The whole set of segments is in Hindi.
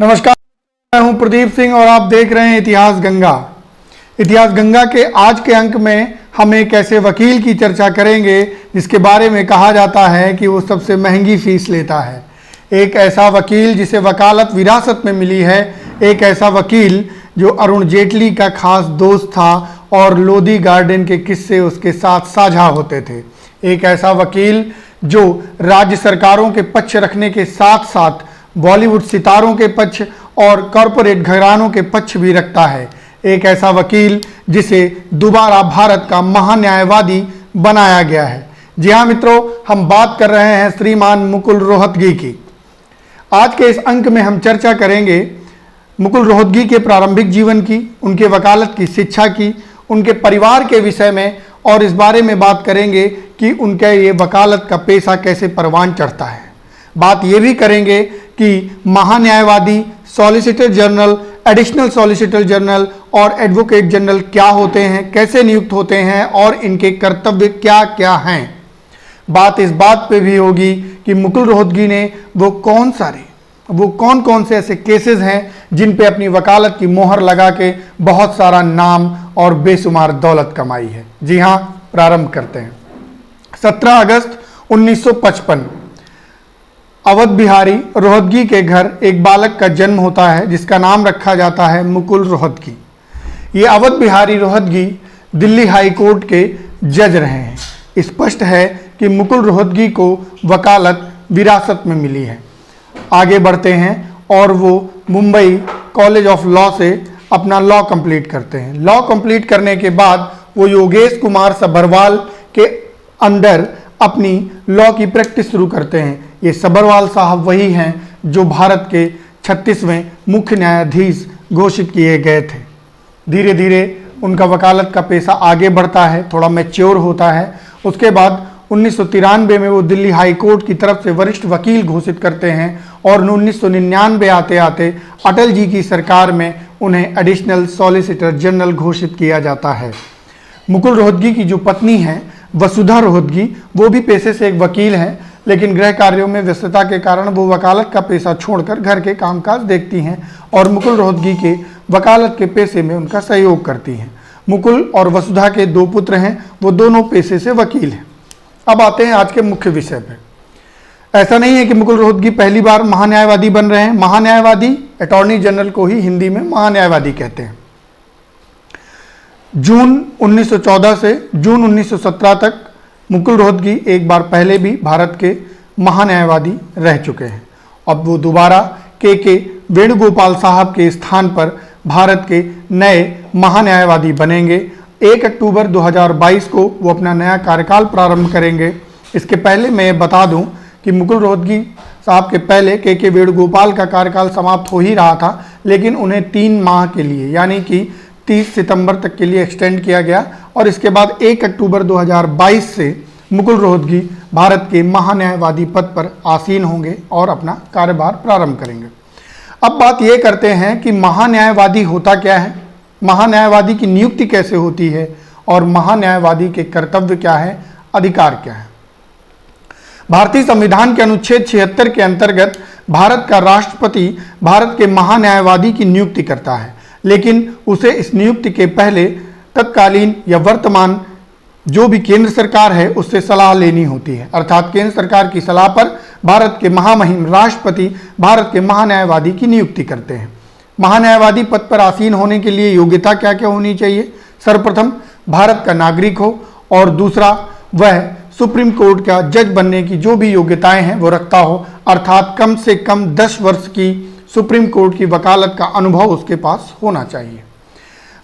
नमस्कार, मैं हूं प्रदीप सिंह और आप देख रहे हैं इतिहास गंगा। इतिहास गंगा के आज के अंक में हम एक ऐसे वकील की चर्चा करेंगे जिसके बारे में कहा जाता है कि वो सबसे महंगी फीस लेता है। एक ऐसा वकील जिसे वकालत विरासत में मिली है, एक ऐसा वकील जो अरुण जेटली का खास दोस्त था और लोधी गार्डन के किस्से उसके साथ साझा होते थे। एक ऐसा वकील जो राज्य सरकारों के पक्ष रखने के साथ साथ बॉलीवुड सितारों के पक्ष और कॉरपोरेट घरानों के पक्ष भी रखता है। एक ऐसा वकील जिसे दोबारा भारत का महान्यायवादी बनाया गया है। जी हाँ मित्रों, हम बात कर रहे हैं श्रीमान मुकुल रोहतगी की। आज के इस अंक में हम चर्चा करेंगे मुकुल रोहतगी के प्रारंभिक जीवन की, उनके वकालत की शिक्षा की, उनके परिवार के विषय में और इस बारे में बात करेंगे कि उनका ये वकालत का पेशा कैसे परवान चढ़ता है। बात ये भी करेंगे कि महान्यायवादी, solicitor general, additional solicitor general और एडवोकेट जनरल क्या होते हैं, कैसे नियुक्त होते हैं और इनके कर्तव्य क्या क्या हैं। बात इस बात पे भी होगी कि मुकुल रोहतगी ने वो कौन कौन से ऐसे केसेस हैं जिन पे अपनी वकालत की मोहर लगा के बहुत सारा नाम और बेशुमार दौलत कमाई है। जी हाँ, प्रारंभ करते हैं। 17 अगस्त 1955 अवध बिहारी रोहतगी के घर एक बालक का जन्म होता है जिसका नाम रखा जाता है मुकुल रोहतगी। ये अवध बिहारी रोहतगी दिल्ली हाई कोर्ट के जज रहे हैं। स्पष्ट है कि मुकुल रोहतगी को वकालत विरासत में मिली है। आगे बढ़ते हैं और वो मुंबई कॉलेज ऑफ लॉ से अपना लॉ कंप्लीट करते हैं। लॉ कंप्लीट करने के बाद वो योगेश कुमार सभरवाल के अंडर अपनी लॉ की प्रैक्टिस शुरू करते हैं। ये सभरवाल साहब वही हैं जो भारत के 36वें मुख्य न्यायाधीश घोषित किए गए थे। धीरे धीरे उनका वकालत का पेशा आगे बढ़ता है, थोड़ा मैच्योर होता है। उसके बाद 1993 में वो दिल्ली हाई कोर्ट की तरफ से वरिष्ठ वकील घोषित करते हैं और 1999 आते आते अटल जी की सरकार में उन्हें एडिशनल सॉलिसिटर जनरल घोषित किया जाता है। मुकुल रोहतगी की जो पत्नी है वसुधा रोहतगी, वो भी पेशे से एक वकील हैं, लेकिन गृह कार्यों में व्यस्तता के कारण वो वकालत का पेशा छोड़कर घर के कामकाज देखती हैं और मुकुल रोहतगी के वकालत के पेशे में उनका सहयोग करती हैं। मुकुल और वसुधा के 2 पुत्र हैं, वो दोनों पेशे से वकील हैं। अब आते हैं आज के मुख्य विषय पर। ऐसा नहीं है कि मुकुल रोहतगी पहली बार महान्यायवादी बन रहे हैं। महान्यायवादी अटॉर्नी जनरल को ही हिंदी में महान्यायवादी कहते हैं। जून 1914 से जून 1917 तक मुकुल रोहतगी एक बार पहले भी भारत के महान्यायवादी रह चुके हैं। अब वो दोबारा के वेणुगोपाल साहब के स्थान पर भारत के नए महान्यायवादी बनेंगे। 1 अक्टूबर 2022 को वो अपना नया कार्यकाल प्रारंभ करेंगे। इसके पहले मैं ये बता दूं कि मुकुल रोहतगी साहब के पहले के वेणुगोपाल का कार्यकाल समाप्त हो ही रहा था, लेकिन उन्हें 3 माह के लिए यानी कि 30 सितंबर तक के लिए एक्सटेंड किया गया और इसके बाद 1 अक्टूबर 2022 से मुकुल रोहतगी भारत के महान्यायवादी पद पर आसीन होंगे और अपना कार्यभार प्रारंभ करेंगे। अब बात ये करते हैं कि महान्यायवादी होता क्या है, महान्यायवादी की नियुक्ति कैसे होती है और महान्यायवादी के कर्तव्य क्या है, अधिकार क्या है। भारतीय संविधान के अनुच्छेद 76 के अंतर्गत भारत का राष्ट्रपति भारत के महान्यायवादी की नियुक्ति करता है, लेकिन उसे इस नियुक्ति के पहले तत्कालीन या वर्तमान जो भी केंद्र सरकार है उससे सलाह लेनी होती है। अर्थात केंद्र सरकार की सलाह पर भारत के महामहिम राष्ट्रपति भारत के महान्यायवादी की नियुक्ति करते हैं। महान्यायवादी पद पर आसीन होने के लिए योग्यता क्या क्या होनी चाहिए? सर्वप्रथम भारत का नागरिक हो और दूसरा वह सुप्रीम कोर्ट का जज बनने की जो भी योग्यताएं हैं वो रखता हो, अर्थात कम से कम 10 वर्ष की सुप्रीम कोर्ट की वकालत का अनुभव उसके पास होना चाहिए।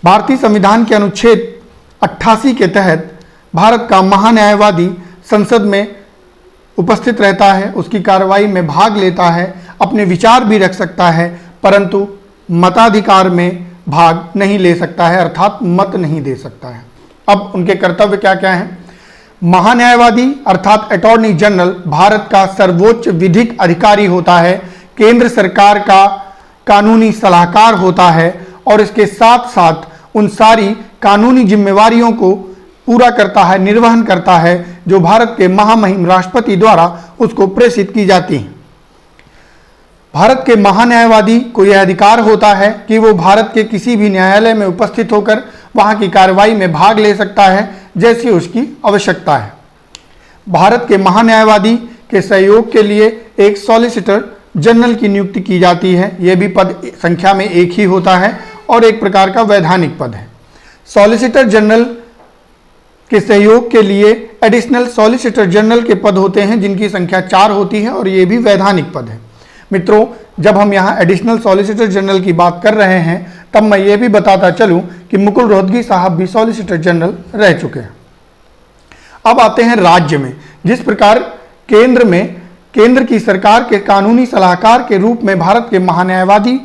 भारतीय संविधान के अनुच्छेद 88 के तहत भारत का महान्यायवादी संसद में उपस्थित रहता है, उसकी कार्रवाई में भाग लेता है, अपने विचार भी रख सकता है, परंतु मताधिकार में भाग नहीं ले सकता है, अर्थात मत नहीं दे सकता है। अब उनके कर्तव्य क्या क्या हैं? महान्यायवादी अर्थात अटॉर्नी जनरल भारत का सर्वोच्च विधिक अधिकारी होता है, केंद्र सरकार का कानूनी सलाहकार होता है और इसके साथ साथ उन सारी कानूनी जिम्मेवारियों को पूरा करता है, निर्वहन करता है जो भारत के महामहिम राष्ट्रपति द्वारा उसको प्रेषित की जाती हैं। भारत के महान्यायवादी को यह अधिकार होता है कि वो भारत के किसी भी न्यायालय में उपस्थित होकर वहां की कार्रवाई में भाग ले सकता है जैसी उसकी आवश्यकता है। भारत के महान्यायवादी के सहयोग के लिए एक सॉलिसिटर जनरल की नियुक्ति की जाती है। यह भी पद संख्या में एक ही होता है और एक प्रकार का वैधानिक पद है। सॉलिसिटर जनरल के सहयोग के लिए एडिशनल सॉलिसिटर जनरल के पद होते हैं जिनकी संख्या 4 होती है और ये भी वैधानिक पद है। मित्रों, जब हम यहाँ एडिशनल सॉलिसिटर जनरल की बात कर रहे हैं तब मैं ये भी बताता चलूं कि मुकुल रोहतगी साहब भी सॉलिसिटर जनरल रह चुके हैं। अब आते हैं राज्य में। जिस प्रकार केंद्र की सरकार के कानूनी सलाहकार के रूप में भारत के महान्यायवादी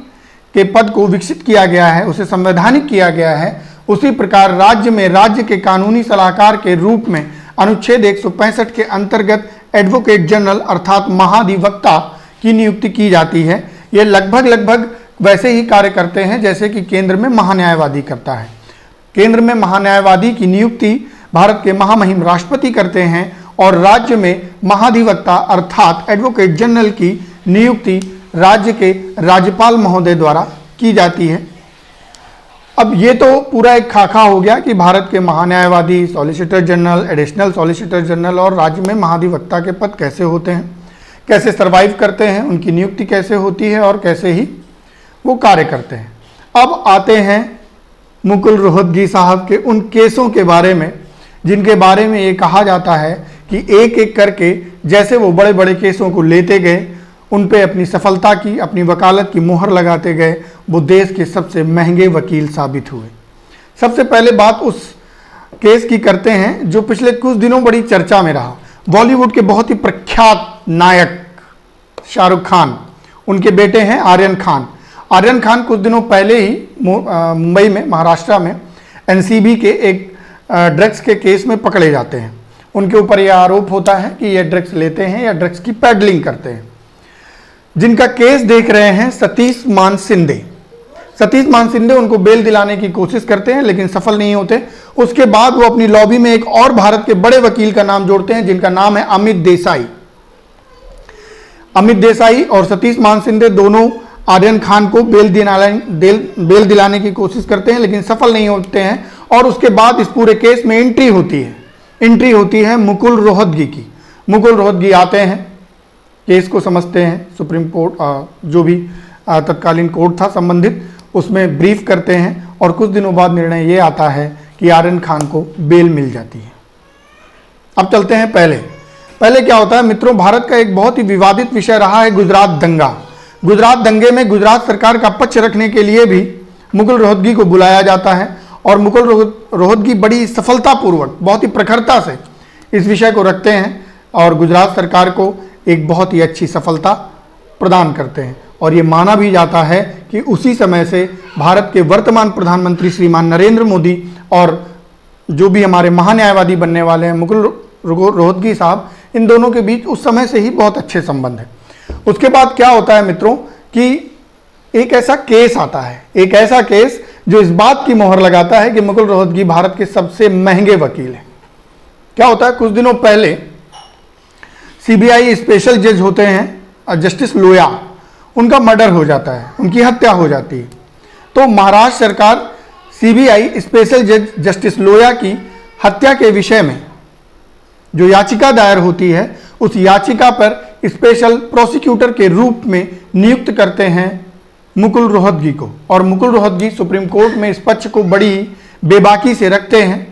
के पद को विकसित किया गया है, उसे संवैधानिक किया गया है, उसी प्रकार राज्य में राज्य के कानूनी सलाहकार के रूप में अनुच्छेद 165 के अंतर्गत एडवोकेट जनरल अर्थात महाधिवक्ता की नियुक्ति की जाती है। ये लगभग वैसे ही कार्य करते हैं जैसे कि केंद्र में महान्यायवादी करता है। केंद्र में महान्यायवादी की नियुक्ति भारत के महामहिम राष्ट्रपति करते हैं और राज्य में महाधिवक्ता अर्थात एडवोकेट जनरल की नियुक्ति राज्य के राज्यपाल महोदय द्वारा की जाती है। अब ये तो पूरा एक खाका हो गया कि भारत के महान्यायवादी, solicitor general, additional solicitor general और राज्य में महाधिवक्ता के पद कैसे होते हैं, कैसे सरवाइव करते हैं, उनकी नियुक्ति कैसे होती है और कैसे ही वो कार्य करते हैं। अब आते हैं मुकुल रोहतगी साहब के उन केसों के बारे में जिनके बारे में ये कहा जाता है कि एक एक करके जैसे वो बड़े बड़े केसों को लेते गए, उन पे अपनी सफलता की, अपनी वकालत की मोहर लगाते गए, वो देश के सबसे महंगे वकील साबित हुए। सबसे पहले बात उस केस की करते हैं जो पिछले कुछ दिनों बड़ी चर्चा में रहा। बॉलीवुड के बहुत ही प्रख्यात नायक शाहरुख खान, उनके बेटे हैं आर्यन खान। आर्यन खान कुछ दिनों पहले ही मुंबई में, महाराष्ट्र में एनसीबी के एक ड्रग्स के केस में पकड़े जाते हैं। उनके ऊपर यह आरोप होता है कि ये ड्रग्स लेते हैं या ड्रग्स की पैडलिंग करते हैं। जिनका केस देख रहे हैं सतीश मान सिंधे। सतीश मान सिंधे उनको बेल दिलाने की कोशिश करते हैं लेकिन सफल नहीं होते। उसके बाद वो अपनी लॉबी में एक और भारत के बड़े वकील का नाम जोड़ते हैं जिनका नाम है अमित देसाई। अमित देसाई और सतीश मान सिंधे दोनों आर्यन खान को बेल दिलाने की कोशिश करते हैं लेकिन सफल नहीं होते हैं और उसके बाद इस पूरे केस में एंट्री होती है मुकुल रोहतगी की। मुकुल रोहतगी आते हैं, केस को समझते हैं, सुप्रीम कोर्ट जो भी तत्कालीन कोर्ट था संबंधित उसमें ब्रीफ करते हैं और कुछ दिनों बाद निर्णय ये आता है कि आर्यन खान को बेल मिल जाती है। अब चलते हैं पहले क्या होता है मित्रों, भारत का एक बहुत ही विवादित विषय रहा है गुजरात दंगा। गुजरात दंगे में गुजरात सरकार का पक्ष रखने के लिए भी मुकुल रोहतगी को बुलाया जाता है और मुकुल रोहतगी बड़ी सफलतापूर्वक, बहुत ही प्रखरता से इस विषय को रखते हैं और गुजरात सरकार को एक बहुत ही अच्छी सफलता प्रदान करते हैं। और ये माना भी जाता है कि उसी समय से भारत के वर्तमान प्रधानमंत्री श्रीमान नरेंद्र मोदी और जो भी हमारे महान्यायवादी बनने वाले हैं मुकुल रोहतगी साहब, इन दोनों के बीच उस समय से ही बहुत अच्छे संबंध है। उसके बाद क्या होता है मित्रों कि एक ऐसा केस आता है, एक ऐसा केस जो इस बात की मोहर लगाता है कि मुकुल रोहतगी भारत के सबसे महंगे वकील हैं। क्या होता है, कुछ दिनों पहले सीबीआई स्पेशल जज होते हैं जस्टिस लोया, उनका मर्डर हो जाता है, उनकी हत्या हो जाती है। तो महाराष्ट्र सरकार सीबीआई स्पेशल जज जस्टिस लोया की हत्या के विषय में जो याचिका दायर होती है, उस याचिका पर स्पेशल प्रोसिक्यूटर के रूप में नियुक्त करते हैं मुकुल रोहतगी को। और मुकुल रोहतगी सुप्रीम कोर्ट में इस पक्ष को बड़ी बेबाकी से रखते हैं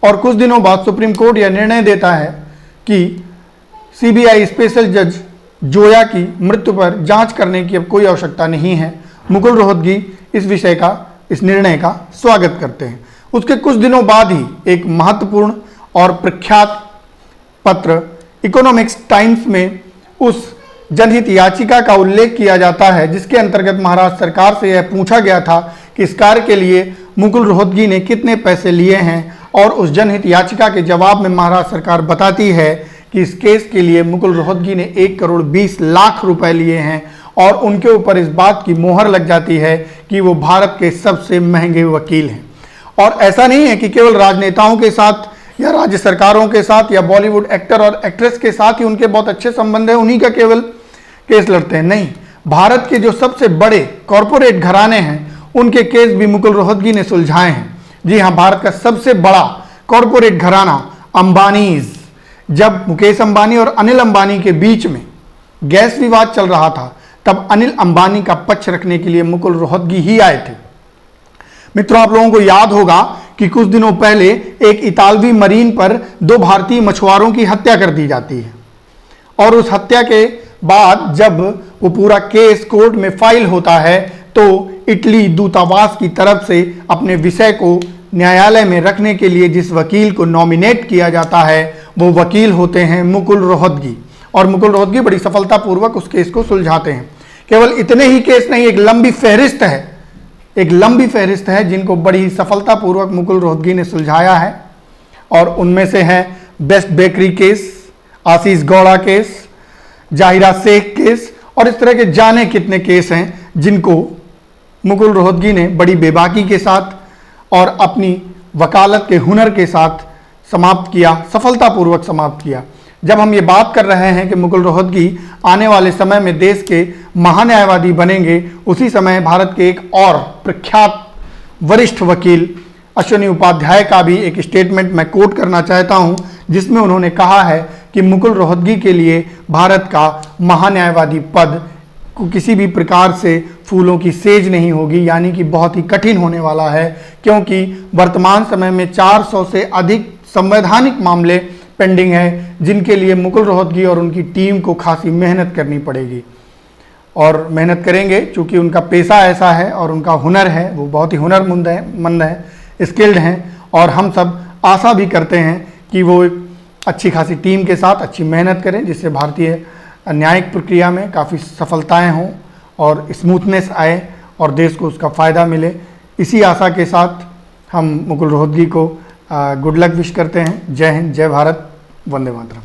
और कुछ दिनों बाद सुप्रीम कोर्ट यह निर्णय देता है कि सीबीआई स्पेशल जज जोया की मृत्यु पर जांच करने की अब कोई आवश्यकता नहीं है। मुकुल रोहतगी इस विषय का, इस निर्णय का स्वागत करते हैं। उसके कुछ दिनों बाद ही एक महत्वपूर्ण और प्रख्यात पत्र इकोनॉमिक्स टाइम्स में उस जनहित याचिका का उल्लेख किया जाता है जिसके अंतर्गत महाराष्ट्र सरकार से यह पूछा गया था कि इस कार्य के लिए मुकुल रोहतगी ने कितने पैसे लिए हैं और उस जनहित याचिका के जवाब में महाराष्ट्र सरकार बताती है कि इस केस के लिए मुकुल रोहतगी ने 1 करोड़ 20 लाख रुपए लिए हैं और उनके ऊपर इस बात की मोहर लग जाती है कि वो भारत के सबसे महंगे वकील हैं। और ऐसा नहीं है कि केवल राजनेताओं के साथ या राज्य सरकारों के साथ या बॉलीवुड एक्टर और एक्ट्रेस के साथ ही उनके बहुत अच्छे संबंध हैं, उन्हीं का केवल केस लड़ते हैं, नहीं, भारत के जो सबसे बड़े कॉरपोरेट घराने हैं उनके केस भी मुकुल रोहतगी ने सुलझाए हैं। जी हाँ, भारत का सबसे बड़ा कॉरपोरेट घराना अंबानीज, जब मुकेश अंबानी और अनिल अंबानी के बीच में गैस विवाद चल रहा था तब अनिल अंबानी का पक्ष रखने के लिए मुकुल रोहतगी ही आए थे। मित्रों, आप लोगों को याद होगा कि कुछ दिनों पहले एक इतालवी मरीन पर 2 भारतीय मछुआरों की हत्या कर दी जाती है और उस हत्या के बाद जब वो पूरा केस कोर्ट में फाइल होता है तो इटली दूतावास की तरफ से अपने विषय को न्यायालय में रखने के लिए जिस वकील को नॉमिनेट किया जाता है वो वकील होते हैं मुकुल रोहतगी, और मुकुल रोहतगी बड़ी सफलतापूर्वक उस केस को सुलझाते हैं। केवल इतने ही केस नहीं, एक लंबी फहरिस्त है जिनको बड़ी सफलतापूर्वक मुकुल रोहतगी ने सुलझाया है, और उनमें से है बेस्ट बेकरी केस, आशीष गौड़ा केस, जाहिरा शेख केस, और इस तरह के जाने कितने केस हैं जिनको मुकुल रोहतगी ने बड़ी बेबाकी के साथ और अपनी वकालत के हुनर के साथ समाप्त किया, सफलतापूर्वक समाप्त किया। जब हम ये बात कर रहे हैं कि मुकुल रोहतगी आने वाले समय में देश के महान्यायवादी बनेंगे, उसी समय भारत के एक और प्रख्यात वरिष्ठ वकील अश्विनी उपाध्याय का भी एक स्टेटमेंट मैं कोट करना चाहता हूं, जिसमें उन्होंने कहा है कि मुकुल रोहतगी के लिए भारत का महान्यायवादी पद को किसी भी प्रकार से फूलों की सेज नहीं होगी, यानी कि बहुत ही कठिन होने वाला है, क्योंकि वर्तमान समय में 400 से अधिक संवैधानिक मामले पेंडिंग है जिनके लिए मुकुल रोहतगी और उनकी टीम को खासी मेहनत करनी पड़ेगी, और मेहनत करेंगे क्योंकि उनका पेशा ऐसा है और उनका हुनर है, वो बहुत ही हुनरमंद है, स्किल्ड हैं, और हम सब आशा भी करते हैं कि वो एक अच्छी खासी टीम के साथ अच्छी मेहनत करें जिससे भारतीय न्यायिक प्रक्रिया में काफ़ी सफलताएं हों और स्मूथनेस आए और देश को उसका फ़ायदा मिले। इसी आशा के साथ हम मुकुल रोहतगी को गुड लक विश करते हैं। जय हिंद, जय भारत, वंदे मातरम।